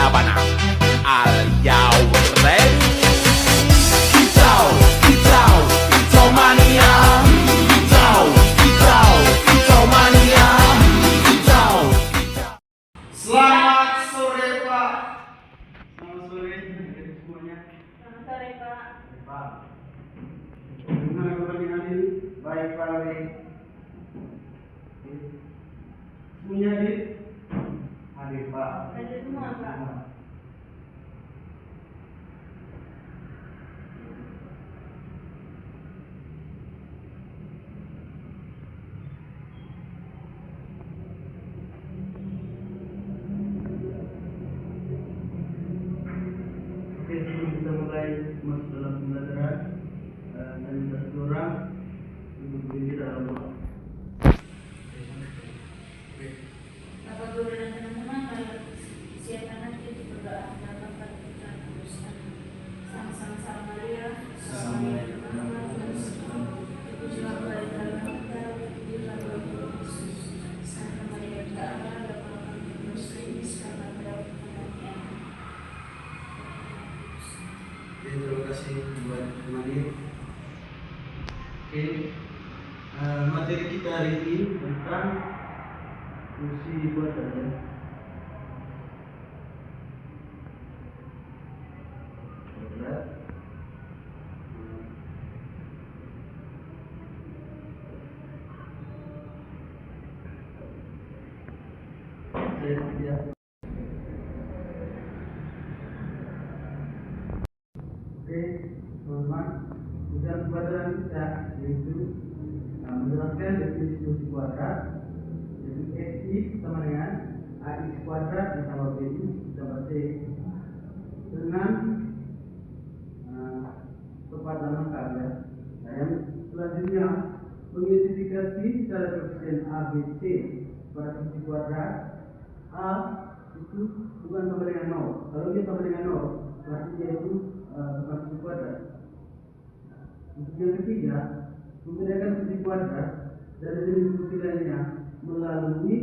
sabana. Are you ready? Kicau, kicau, kicau mania. Kicau, kicau, kicau mania. Kicau, kicau. Selamat sore Pak. Selamat sore semuanya. Selamat sore Pak. Pak. Gimana kabarnya hari ini? Baik Pak. Semuanya hadir? Hadir Pak. Hadir semua Pak. Oke, sebelum kita mulai masuk dalam pembelajaran, saya minta satu orang untuk berdiri dalam doa. Bapak Guru dan teman-teman, mari siapkan hati untuk berdoa. Dalam kita teruskan sama-sama Salam Maria, Salam Maria, terpujilah kembali dalam kita, terpujilah Tuhan Yesus, Santa Maria Bunda Allah, Bapa kami muslim, sekarang pada waktu kematian. Oke, terima kasih buat teman-teman. Oke, materi kita hari ini tentang fungsi buatan ya. Oke, teman-teman, tujuan pembelajaran kita yaitu menjelaskan definisi fungsi kuadrat, yaitu x sama dengan ax kuadrat ditambah b ditambah c dengan perpaduan lengkap ya. Nah, yang selanjutnya mengidentifikasi secara koefisien a, b, c pada fungsi kuadrat. A itu bukan sama dengan 0. Kalau dia sama dengan 0, berarti dia itu bukan fungsi kuadrat. Untuk yang ketiga, membedakan fungsi kuadrat dari jenis fungsi lainnya melalui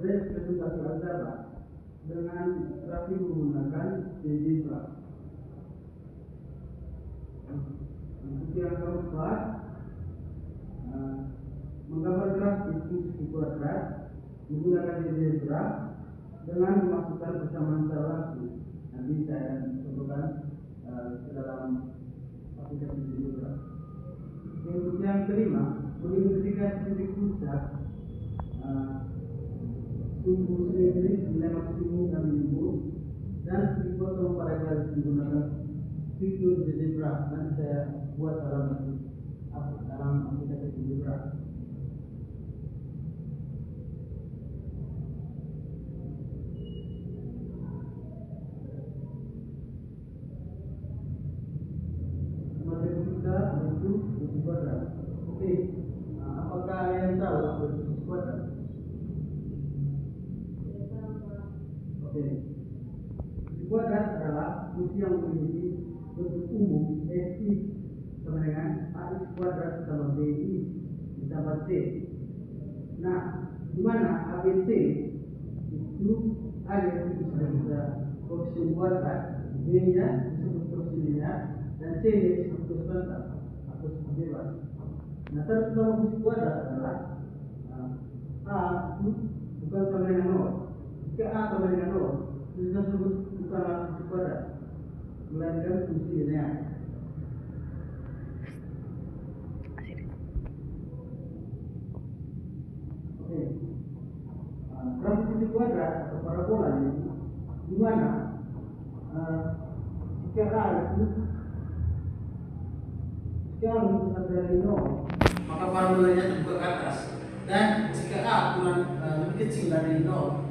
representasi aljabar dengan grafik menggunakan algebra. Untuk yang keempat, menggambar grafik fungsi kuadrat menggunakan algebra dengan memasukkan persamaan secara langsung. Nanti saya akan contohkan ke dalam aplikasi algebra. Untuk yang kelima, mengidentifikasi titik puncak sumbu simetris nilai maksimum dan minimum dan dipotong pada garis menggunakan fitur algebra. Nanti saya buat dalam aplikasi algebra. Materi kita yaitu fungsi kuadrat. Oke, apakah kalian tahu apa itu fungsi kuadrat? Oke, fungsi kuadrat adalah fungsi yang memiliki bentuk umum x sama dengan ax kuadrat ditambah bi ditambah c. Nah, di mana a, b, c itu a yang sudah kita koefisien kuadrat, b nya disebut koefisien linear, dan c nya disebut konstanta atau bebas. Nah, syarat utama fungsi kuadrat adalah a itu bukan sama dengan 0. Jika a sama dengan 0, kita sebut bukanlah fungsi kuadrat, melainkan fungsi linear. Oke, grafik fungsi kuadrat atau parabola ini di mana jika a itu besar dari 0, maka parabolanya terbuka ke atas. Dan jika a kurang lebih kecil dari 0,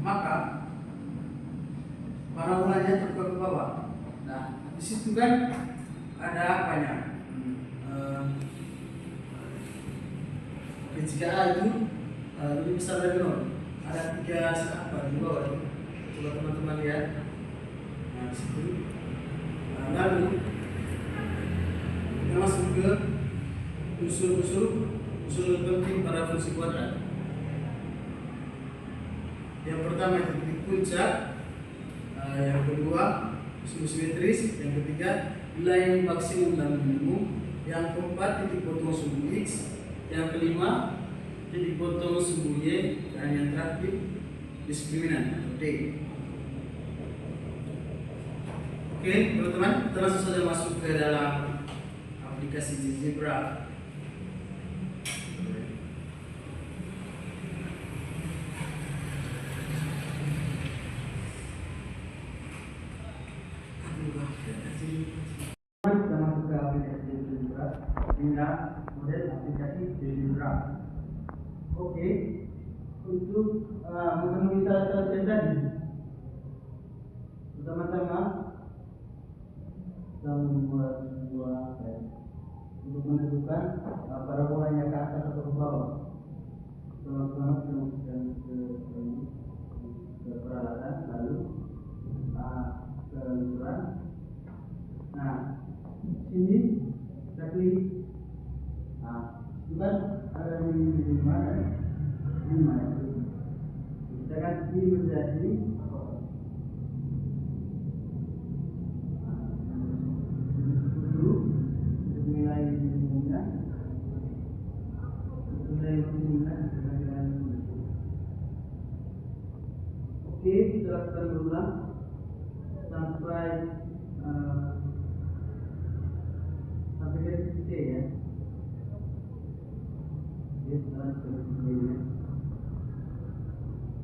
maka parabolanya terbuka ke bawah. Nah, di situ kan ada apanya? Jika a itu lebih besar dari 0, ada 3 apa di bawah itu. Coba teman-teman lihat. Nah, di situ. Lalu kita masuk ke unsur penting pada fungsi kuadrat. Yang pertama itu titik puncak, Yang kedua simetris, yang ketiga nilai maksimum dan minimum, yang keempat titik potong sumbu X, yang kelima titik potong sumbu Y, dan yang terakhir diskriminan atau T. Oke teman-teman, kita langsung saja masuk ke dalam aplikasi GeoGebra. Kita masuk ke aplikasi GeoGebra, inilah model aplikasi GeoGebra. Oke, untuk memenuhi syarat-syarat yang tadi, pertama-tama kita membuat sebuah untuk menentukan parabolanya ke atas atau ke bawah. Pertama-tama kita masukkan ke peralatan, lalu ke lusuran. Nah, sini kita klik. Nah, itu kan ada di mana? Ini mana? Kita kan ini menjadi nilai minimumnya, nilai maksimumnya, nilai. Oke, kita lakukan berulang sampai sampai ke titik C ya. Oke, sekarang ke titik C nya.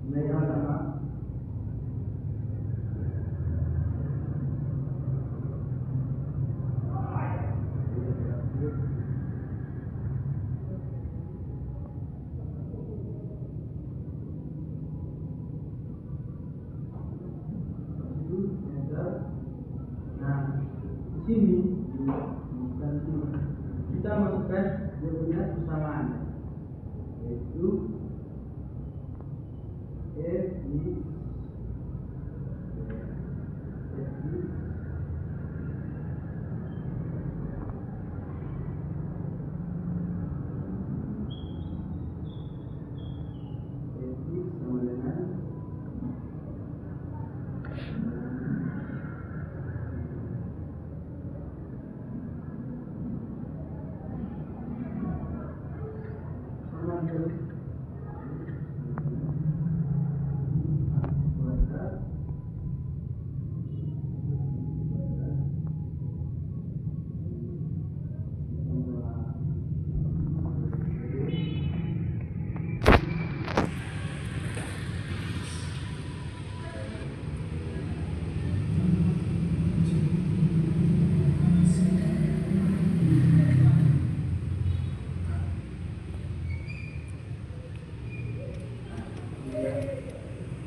Nilai yang pertama. Nah, di sini kita masukkan dia punya persamaan, yaitu F sama dengan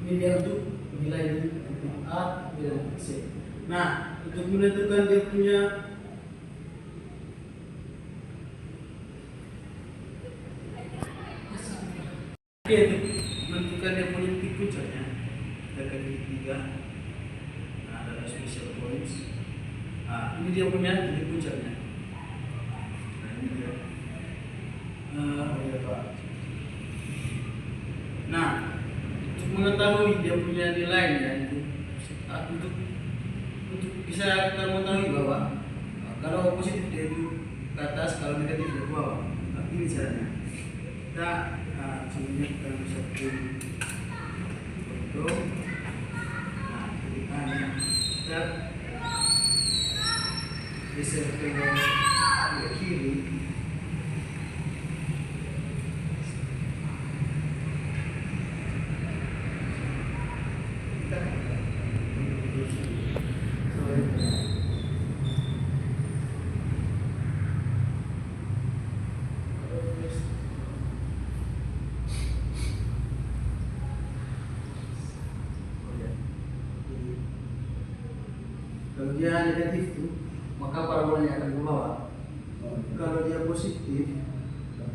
ini dia untuk nilai titik A dan C. Nah, untuk menentukan dia punya untuk menentukan dia punya titik puncaknya, kita ke titik 3. Nah, ada special points. Nah, ini dia punya titik puncaknya. Nah, ini dia. Nah, untuk mengetahui dia punya nilainya itu, untuk bisa kita mengetahui bahwa kalau positif dia itu ke atas, kalau negatif dia ke bawah. Nah, ini caranya. Kita sebenarnya kita bisa pilih foto. Nah, kita bisa ke kiri. Kalau dia negatif itu, maka parabolanya akan ke bawah. Kalau dia positif,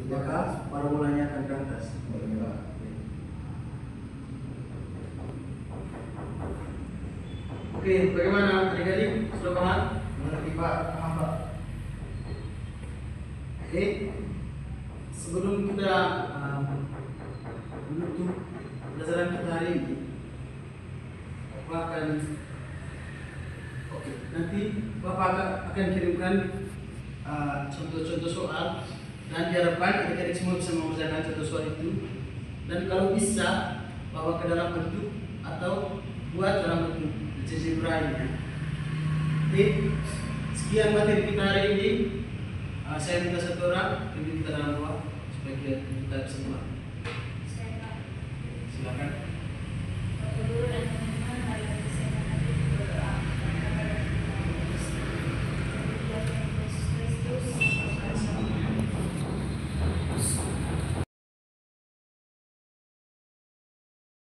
maka parabolanya akan ke atas. Oke, bagaimana adik-adik? Sudah paham? Mengerti Pak? Paham Pak? Oke, sebelum kita menutup pelajaran kita hari ini, aku akan Oke, nanti Bapak akan kirimkan contoh-contoh soal dan diharapkan adik-adik semua bisa mengerjakan contoh soal itu. Dan kalau bisa bawa ke dalam bentuk atau buat dalam bentuk CC Braille. Ya. Oke, sekian materi kita hari ini. Saya minta satu orang, kita dalam doa supaya kita bisa mulai. Saya Silakan.